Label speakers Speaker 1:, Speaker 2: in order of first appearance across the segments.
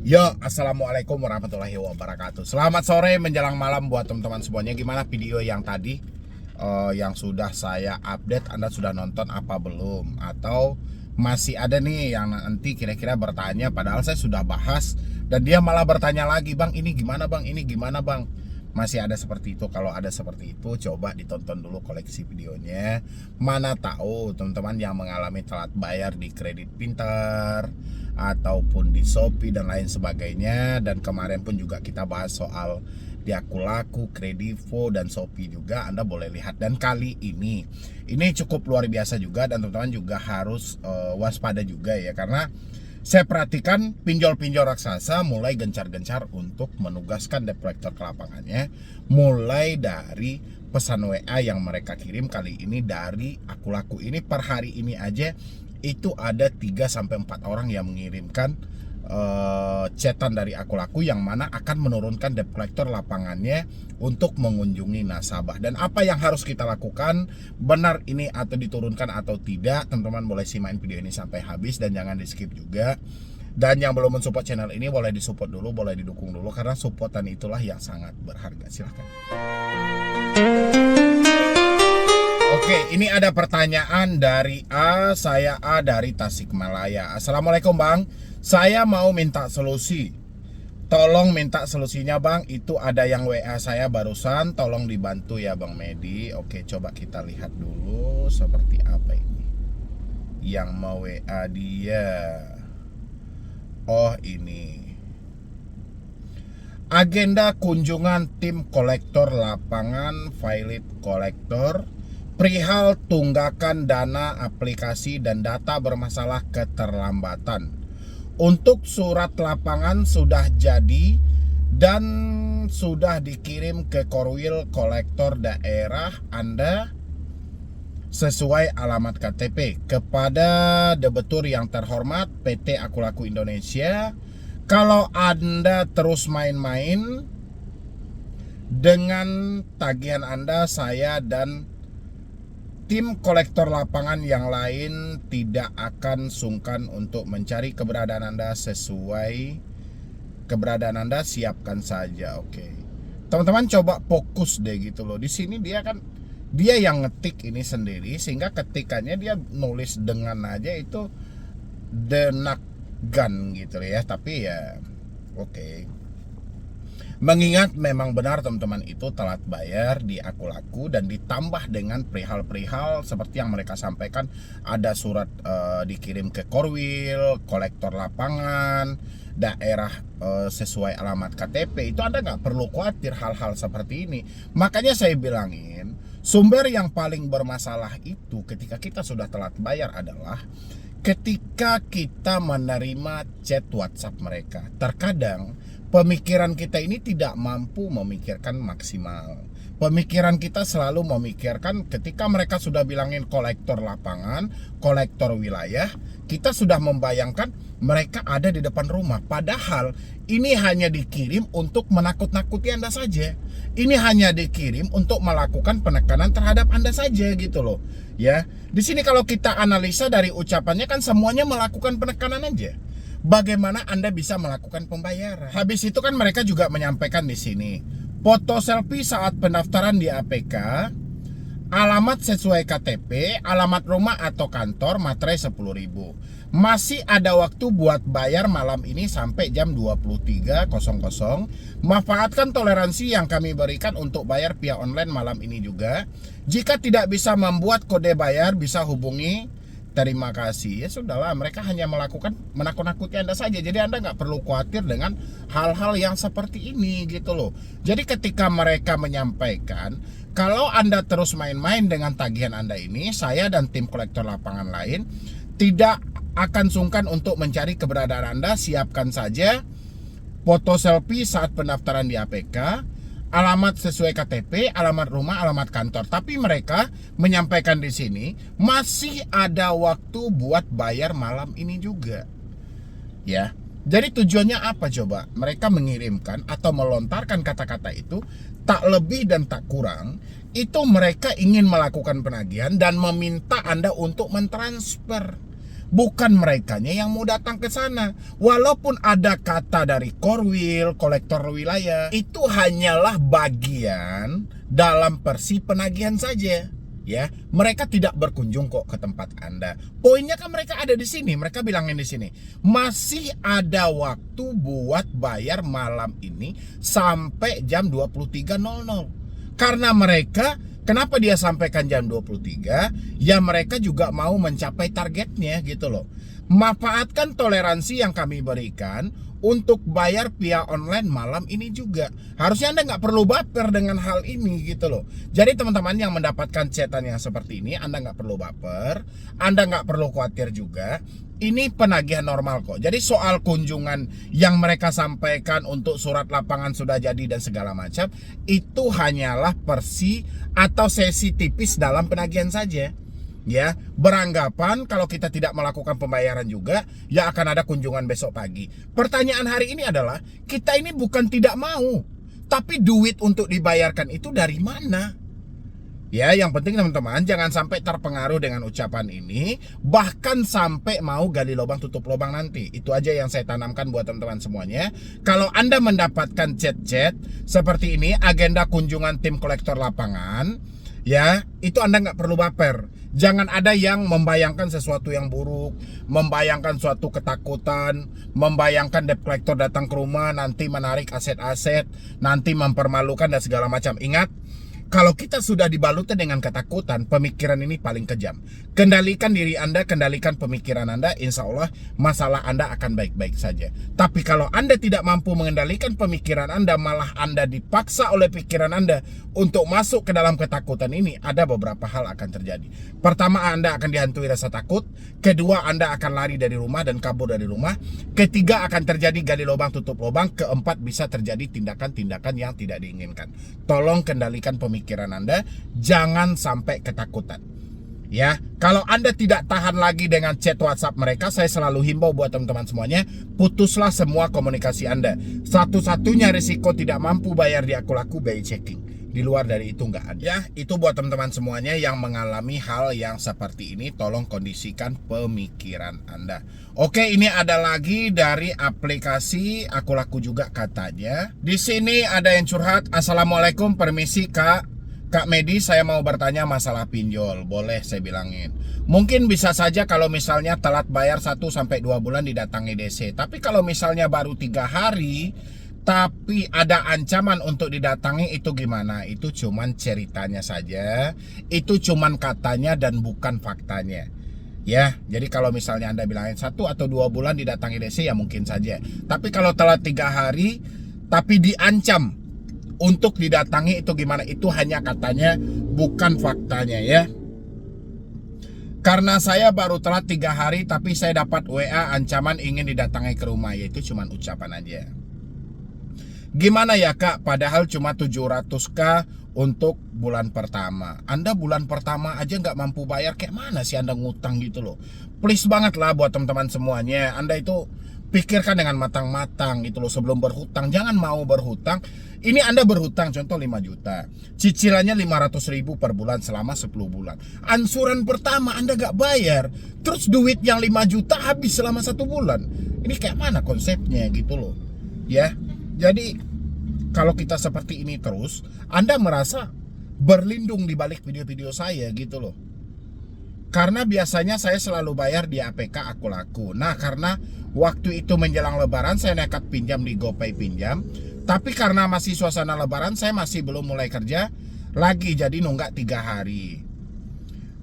Speaker 1: Yo, assalamualaikum warahmatullahi wabarakatuh. Selamat sore menjelang malam buat teman-teman semuanya. Gimana video yang tadi yang sudah saya update? Anda sudah nonton apa belum? Atau masih ada nih yang nanti kira-kira bertanya padahal saya sudah bahas dan dia malah bertanya lagi, "Bang, ini gimana, Bang? Ini gimana, Bang?" Masih ada seperti itu. Kalau ada seperti itu, coba ditonton dulu koleksi videonya. Mana tahu teman-teman yang mengalami telat bayar di Kredit Pintar ataupun di Shopee dan lain sebagainya. Dan kemarin pun juga kita bahas soal di Akulaku, Kredivo dan Shopee juga. Anda boleh lihat. Dan kali ini cukup luar biasa juga, dan teman-teman juga harus waspada juga ya, karena saya perhatikan pinjol-pinjol raksasa mulai gencar-gencar untuk menugaskan debt collector ke lapangannya. Mulai dari pesan WA yang mereka kirim kali ini dari Akulaku ini, per hari ini aja itu ada 3-4 orang yang mengirimkan chatan dari Akulaku yang mana akan menurunkan debt collector lapangannya untuk mengunjungi nasabah. Dan apa yang harus kita lakukan, benar ini atau diturunkan atau tidak, teman-teman boleh simak video ini sampai habis dan jangan di skip juga. Dan yang belum mensupport channel ini boleh disupport dulu, boleh didukung dulu, karena supportan itulah yang sangat berharga. Silahkan. Oke, ini ada pertanyaan dari saya A dari Tasikmalaya. Assalamualaikum Bang, saya mau minta solusi. Tolong minta solusinya Bang, itu ada yang WA saya barusan, tolong dibantu ya Bang Medi. Oke, coba kita lihat dulu seperti apa ini yang mau WA dia. Oh, ini agenda kunjungan tim kolektor lapangan Violet Kolektor perihal tunggakan dana aplikasi dan data bermasalah keterlambatan. Untuk surat lapangan sudah jadi dan sudah dikirim ke Korwil Kolektor daerah Anda sesuai alamat KTP. Kepada debitur yang terhormat PT Akulaku Indonesia, kalau Anda terus main-main dengan tagihan Anda, saya dan tim kolektor lapangan yang lain tidak akan sungkan untuk mencari keberadaan Anda. Sesuai keberadaan Anda, siapkan saja. Oke. Teman-teman coba fokus deh gitu loh. Di sini dia yang ngetik ini sendiri, sehingga ketikannya dia nulis dengan aja itu denakgan gitu ya. Tapi ya oke. Mengingat memang benar teman-teman itu telat bayar di Akulaku, dan ditambah dengan perihal-perihal seperti yang mereka sampaikan, ada surat dikirim ke Korwil Kolektor lapangan daerah sesuai alamat KTP, itu Anda nggak perlu khawatir hal-hal seperti ini. Makanya saya bilangin, sumber yang paling bermasalah itu ketika kita sudah telat bayar adalah ketika kita menerima chat WhatsApp mereka. Terkadang pemikiran kita ini tidak mampu memikirkan maksimal. Pemikiran kita selalu memikirkan ketika mereka sudah bilangin kolektor lapangan, kolektor wilayah, kita sudah membayangkan mereka ada di depan rumah. Padahal ini hanya dikirim untuk menakut-nakuti Anda saja. Ini hanya dikirim untuk melakukan penekanan terhadap Anda saja gitu loh. Ya, di sini kalau kita analisa dari ucapannya kan semuanya melakukan penekanan aja. Bagaimana Anda bisa melakukan pembayaran? Habis itu kan mereka juga menyampaikan di sini, foto selfie saat pendaftaran di APK, alamat sesuai KTP, alamat rumah atau kantor, materai 10.000. Masih ada waktu buat bayar malam ini sampai jam 23.00. Manfaatkan toleransi yang kami berikan untuk bayar via online malam ini juga. Jika tidak bisa membuat kode bayar, bisa hubungi. Terima kasih. Ya sudahlah, mereka hanya melakukan menakut-nakuti Anda saja. Jadi Anda nggak perlu khawatir dengan hal-hal yang seperti ini gitu loh. Jadi ketika mereka menyampaikan, kalau Anda terus main-main dengan tagihan Anda ini, saya dan tim kolektor lapangan lain tidak akan sungkan untuk mencari keberadaan Anda. Siapkan saja foto selfie saat pendaftaran di APK, alamat sesuai KTP, alamat rumah, alamat kantor. Tapi mereka menyampaikan di sini masih ada waktu buat bayar malam ini juga. Ya. Jadi tujuannya apa coba? Mereka mengirimkan atau melontarkan kata-kata itu tak lebih dan tak kurang, itu mereka ingin melakukan penagihan dan meminta Anda untuk mentransfer. bukan merekanya yang mau datang ke sana. Walaupun ada kata dari Korwil, kolektor wilayah, itu hanyalah bagian dalam versi penagihan saja. Ya, mereka tidak berkunjung kok ke tempat Anda. Poinnya kan mereka ada di sini. Mereka bilangin di sini, masih ada waktu buat bayar malam ini sampai jam 23.00. Karena mereka, kenapa dia sampaikan jam 23? Ya mereka juga mau mencapai targetnya gitu loh. Manfaatkan toleransi yang kami berikan untuk bayar via online malam ini juga. Harusnya Anda nggak perlu baper dengan hal ini gitu loh. Jadi teman-teman yang mendapatkan chatan yang seperti ini, Anda nggak perlu baper, Anda nggak perlu khawatir juga. Ini penagihan normal kok. Jadi soal kunjungan yang mereka sampaikan untuk surat lapangan sudah jadi dan segala macam, itu hanyalah versi atau sesi tipis dalam penagihan saja. Ya, beranggapan kalau kita tidak melakukan pembayaran juga, ya akan ada kunjungan besok pagi. Pertanyaan hari ini adalah, kita ini bukan tidak mau, tapi duit untuk dibayarkan itu dari mana? Ya, yang penting teman-teman jangan sampai terpengaruh dengan ucapan ini, bahkan sampai mau gali lubang tutup lubang nanti. Itu aja yang saya tanamkan buat teman-teman semuanya. Kalau Anda mendapatkan chat-chat seperti ini, agenda kunjungan tim kolektor lapangan, ya, itu Anda nggak perlu baper. Jangan ada yang membayangkan sesuatu yang buruk, membayangkan suatu ketakutan, membayangkan debt collector datang ke rumah, nanti menarik aset-aset, nanti mempermalukan dan segala macam. Ingat, kalau kita sudah dibaluti dengan ketakutan, pemikiran ini paling kejam. Kendalikan diri Anda, kendalikan pemikiran Anda, insya Allah masalah Anda akan baik-baik saja. Tapi kalau Anda tidak mampu mengendalikan pemikiran Anda, malah Anda dipaksa oleh pikiran Anda untuk masuk ke dalam ketakutan ini, ada beberapa hal akan terjadi. Pertama, Anda akan dihantui rasa takut. Kedua, Anda akan lari dari rumah dan kabur dari rumah. Ketiga, akan terjadi gali lubang tutup lubang. Keempat, bisa terjadi tindakan-tindakan yang tidak diinginkan. Tolong kendalikan pemikiran Anda, jangan sampai ketakutan. Ya, kalau Anda tidak tahan lagi dengan chat WhatsApp mereka, saya selalu himbau buat teman-teman semuanya, putuslah semua komunikasi Anda. Satu-satunya risiko tidak mampu bayar di Akulaku, BI checking. Di luar dari itu nggak ada. Ya, itu buat teman-teman semuanya yang mengalami hal yang seperti ini, tolong kondisikan pemikiran Anda. Oke, ini ada lagi dari aplikasi Akulaku juga katanya. Di sini ada yang curhat, Assalamualaikum, permisi Kak Medi, saya mau bertanya masalah pinjol. Boleh saya bilangin. Mungkin bisa saja kalau misalnya telat bayar 1-2 bulan didatangi DC. Tapi kalau misalnya baru 3 hari tapi ada ancaman untuk didatangi, itu gimana? Itu cuman ceritanya saja. Itu cuman katanya dan bukan faktanya. Ya, jadi kalau misalnya Anda bilangin 1-2 bulan didatangi DC, ya mungkin saja. Tapi kalau telat 3 hari tapi diancam untuk didatangi, itu gimana? Itu hanya katanya, bukan faktanya ya. Karena saya baru telat 3 hari tapi saya dapat WA ancaman ingin didatangi ke rumah, yaitu cuman ucapan aja. Gimana ya Kak, padahal cuma 700k untuk bulan pertama. Anda bulan pertama aja nggak mampu bayar, kayak mana sih Anda ngutang gitu loh. Please banget lah buat teman-teman semuanya, Anda itu pikirkan dengan matang-matang gitu loh sebelum berhutang. Jangan mau berhutang. Ini Anda berhutang contoh 5 juta, cicilannya 500.000 per bulan selama 10 bulan. Ansuran pertama Anda nggak bayar, terus duit yang 5 juta habis selama 1 bulan. Ini kayak mana konsepnya gitu loh. Ya, jadi kalau kita seperti ini terus, Anda merasa berlindung di balik video-video saya gitu loh. Karena biasanya saya selalu bayar di APK Akulaku. Nah, karena waktu itu menjelang lebaran saya nekat pinjam di GoPay pinjam. Tapi karena masih suasana lebaran, saya masih belum mulai kerja lagi, jadi nunggak 3 hari.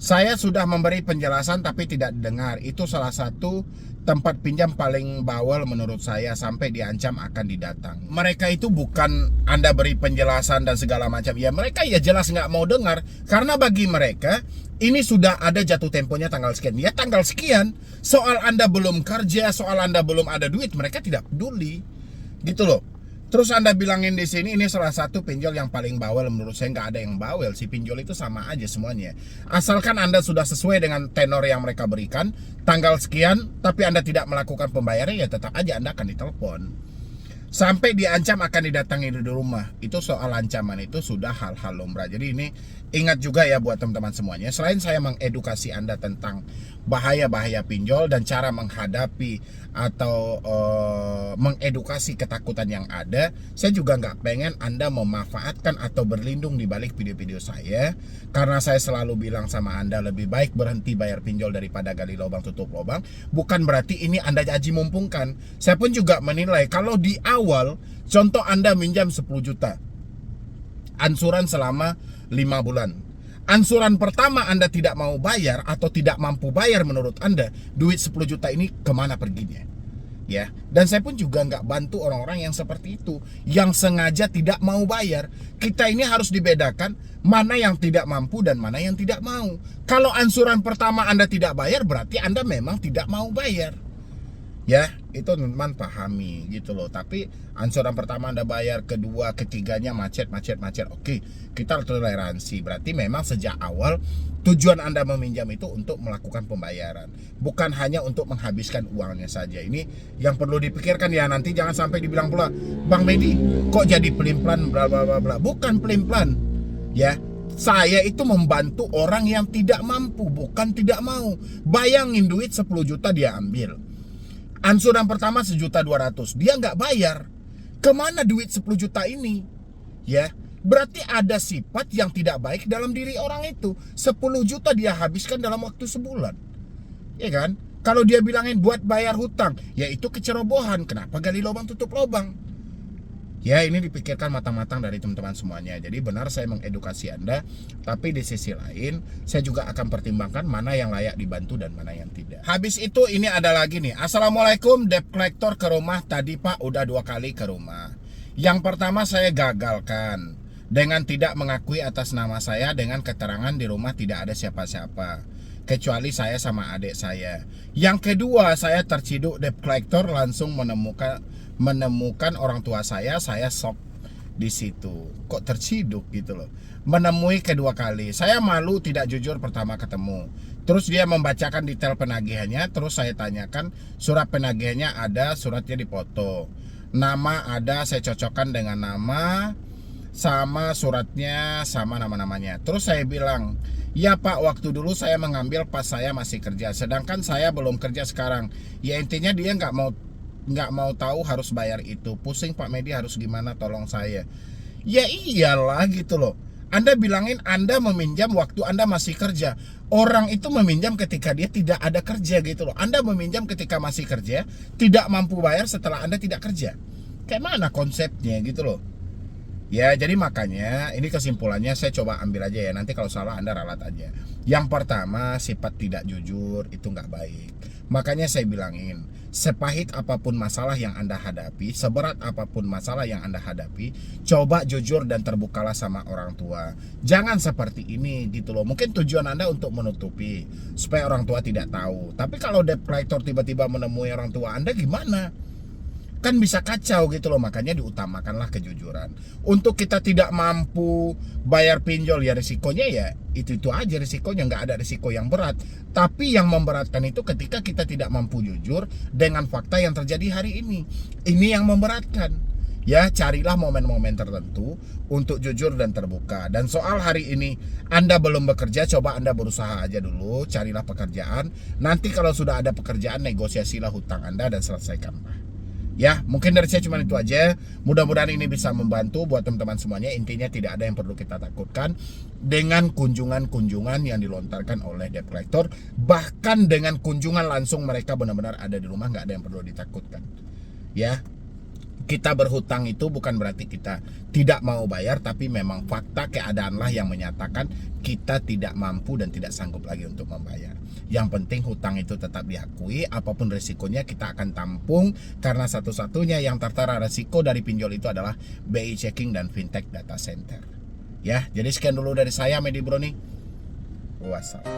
Speaker 1: Saya sudah memberi penjelasan tapi tidak didengar. Itu salah satu tempat pinjam paling bawel menurut saya, sampai diancam akan didatang. Mereka itu bukan Anda beri penjelasan dan segala macam. Ya mereka ya jelas nggak mau dengar. Karena bagi mereka ini sudah ada jatuh temponya tanggal sekian. Ya tanggal sekian. Soal Anda belum kerja, soal Anda belum ada duit, mereka tidak peduli. Gitu loh. Terus Anda bilangin di sini ini salah satu pinjol yang paling bawel. Menurut saya nggak ada yang bawel, si pinjol itu sama aja semuanya. Asalkan Anda sudah sesuai dengan tenor yang mereka berikan, tanggal sekian, tapi Anda tidak melakukan pembayaran, ya tetap aja Anda akan ditelepon. Sampai diancam akan didatangi di rumah. Itu soal ancaman itu sudah hal-hal lumrah. Jadi ini ingat juga ya buat teman-teman semuanya. Selain saya mengedukasi Anda tentang bahaya-bahaya pinjol dan cara menghadapi atau mengedukasi ketakutan yang ada. Saya juga nggak pengen Anda memanfaatkan atau berlindung di balik video-video saya, karena saya selalu bilang sama Anda lebih baik berhenti bayar pinjol daripada gali lubang tutup lubang. Bukan berarti ini Anda aji mumpungkan. Saya pun juga menilai kalau di awal, contoh Anda minjam 10 juta, ansuran selama 5 bulan. Ansuran pertama Anda tidak mau bayar atau tidak mampu bayar, menurut Anda, duit 10 juta ini kemana perginya? Ya, dan saya pun juga nggak bantu orang-orang yang seperti itu, yang sengaja tidak mau bayar. Kita ini harus dibedakan mana yang tidak mampu dan mana yang tidak mau. Kalau ansuran pertama Anda tidak bayar, berarti Anda memang tidak mau bayar. Ya, itu teman-teman pahami gitu loh. Tapi ansuran pertama Anda bayar, kedua, ketiganya macet. Oke, kita toleransi. Berarti memang sejak awal tujuan Anda meminjam itu untuk melakukan pembayaran, bukan hanya untuk menghabiskan uangnya saja. Ini yang perlu dipikirkan ya. Nanti jangan sampai dibilang pula, Bang Medi kok jadi pelin-pelan bla bla bla bla. Bukan pelin-pelan. Ya, saya itu membantu orang yang tidak mampu, bukan tidak mau. Bayangin duit 10 juta dia ambil. Ansuran pertama 1.200.000, dia nggak bayar. Kemana duit 10 juta ini? Ya, berarti ada sifat yang tidak baik dalam diri orang itu. 10 juta dia habiskan dalam waktu sebulan. Ya kan? Kalau dia bilangin buat bayar hutang, ya itu kecerobohan. Kenapa gali lubang tutup lubang? Ya, ini dipikirkan matang-matang dari teman-teman semuanya. Jadi benar saya mengedukasi Anda, tapi di sisi lain saya juga akan pertimbangkan mana yang layak dibantu dan mana yang tidak. Habis itu ini ada lagi nih. Assalamualaikum, debt collector ke rumah tadi Pak, udah 2 kali ke rumah. Yang pertama saya gagalkan dengan tidak mengakui atas nama saya dengan keterangan di rumah tidak ada siapa-siapa kecuali saya sama adik saya. Yang kedua, saya terciduk debt collector, langsung menemukan orang tua saya shock di situ. Kok terciduk gitu loh. Menemui kedua kali. Saya malu, tidak jujur pertama ketemu. Terus dia membacakan detail penagihannya, terus saya tanyakan, surat penagihannya ada, suratnya dipoto. Nama ada, saya cocokkan dengan nama, sama suratnya, sama nama-namanya. Terus saya bilang, ya Pak, waktu dulu saya mengambil pas saya masih kerja, sedangkan saya belum kerja sekarang. Ya intinya dia nggak mau tahu harus bayar itu. Pusing Pak Medi, harus gimana, tolong saya. Ya iyalah gitu loh. Anda bilangin Anda meminjam waktu Anda masih kerja. Orang itu meminjam ketika dia tidak ada kerja gitu loh. Anda meminjam ketika masih kerja, tidak mampu bayar setelah Anda tidak kerja. Kayak mana konsepnya gitu loh. Ya, jadi makanya ini kesimpulannya saya coba ambil aja ya. Nanti kalau salah Anda ralat aja. Yang pertama, sifat tidak jujur itu nggak baik. Makanya saya bilangin, sepahit apapun masalah yang Anda hadapi, seberat apapun masalah yang Anda hadapi, coba jujur dan terbukalah sama orang tua. Jangan seperti ini gitu loh. Mungkin tujuan Anda untuk menutupi supaya orang tua tidak tahu. Tapi kalau debt collector tiba-tiba menemui orang tua Anda, gimana? Kan bisa kacau gitu loh. Makanya diutamakanlah kejujuran. Untuk kita tidak mampu bayar pinjol, ya risikonya ya itu aja risikonya, nggak ada risiko yang berat. Tapi yang memberatkan itu ketika kita tidak mampu jujur dengan fakta yang terjadi hari ini. Ini yang memberatkan. Ya, carilah momen-momen tertentu untuk jujur dan terbuka. Dan soal hari ini Anda belum bekerja, coba Anda berusaha aja dulu, carilah pekerjaan. Nanti kalau sudah ada pekerjaan, negosiasilah hutang Anda dan selesaikanlah. Ya, mungkin dari saya cuma itu aja. Mudah-mudahan ini bisa membantu buat teman-teman semuanya. Intinya tidak ada yang perlu kita takutkan dengan kunjungan-kunjungan yang dilontarkan oleh debt collector. Bahkan dengan kunjungan langsung mereka benar-benar ada di rumah, nggak ada yang perlu ditakutkan. Ya, kita berhutang itu bukan berarti kita tidak mau bayar, tapi memang fakta keadaanlah yang menyatakan kita tidak mampu dan tidak sanggup lagi untuk membayar. Yang penting hutang itu tetap diakui, apapun resikonya kita akan tampung, karena satu-satunya yang tertera resiko dari pinjol itu adalah BI Checking dan Fintech Data Center. Ya, jadi sekian dulu dari saya, Medi Broni. Wassalam.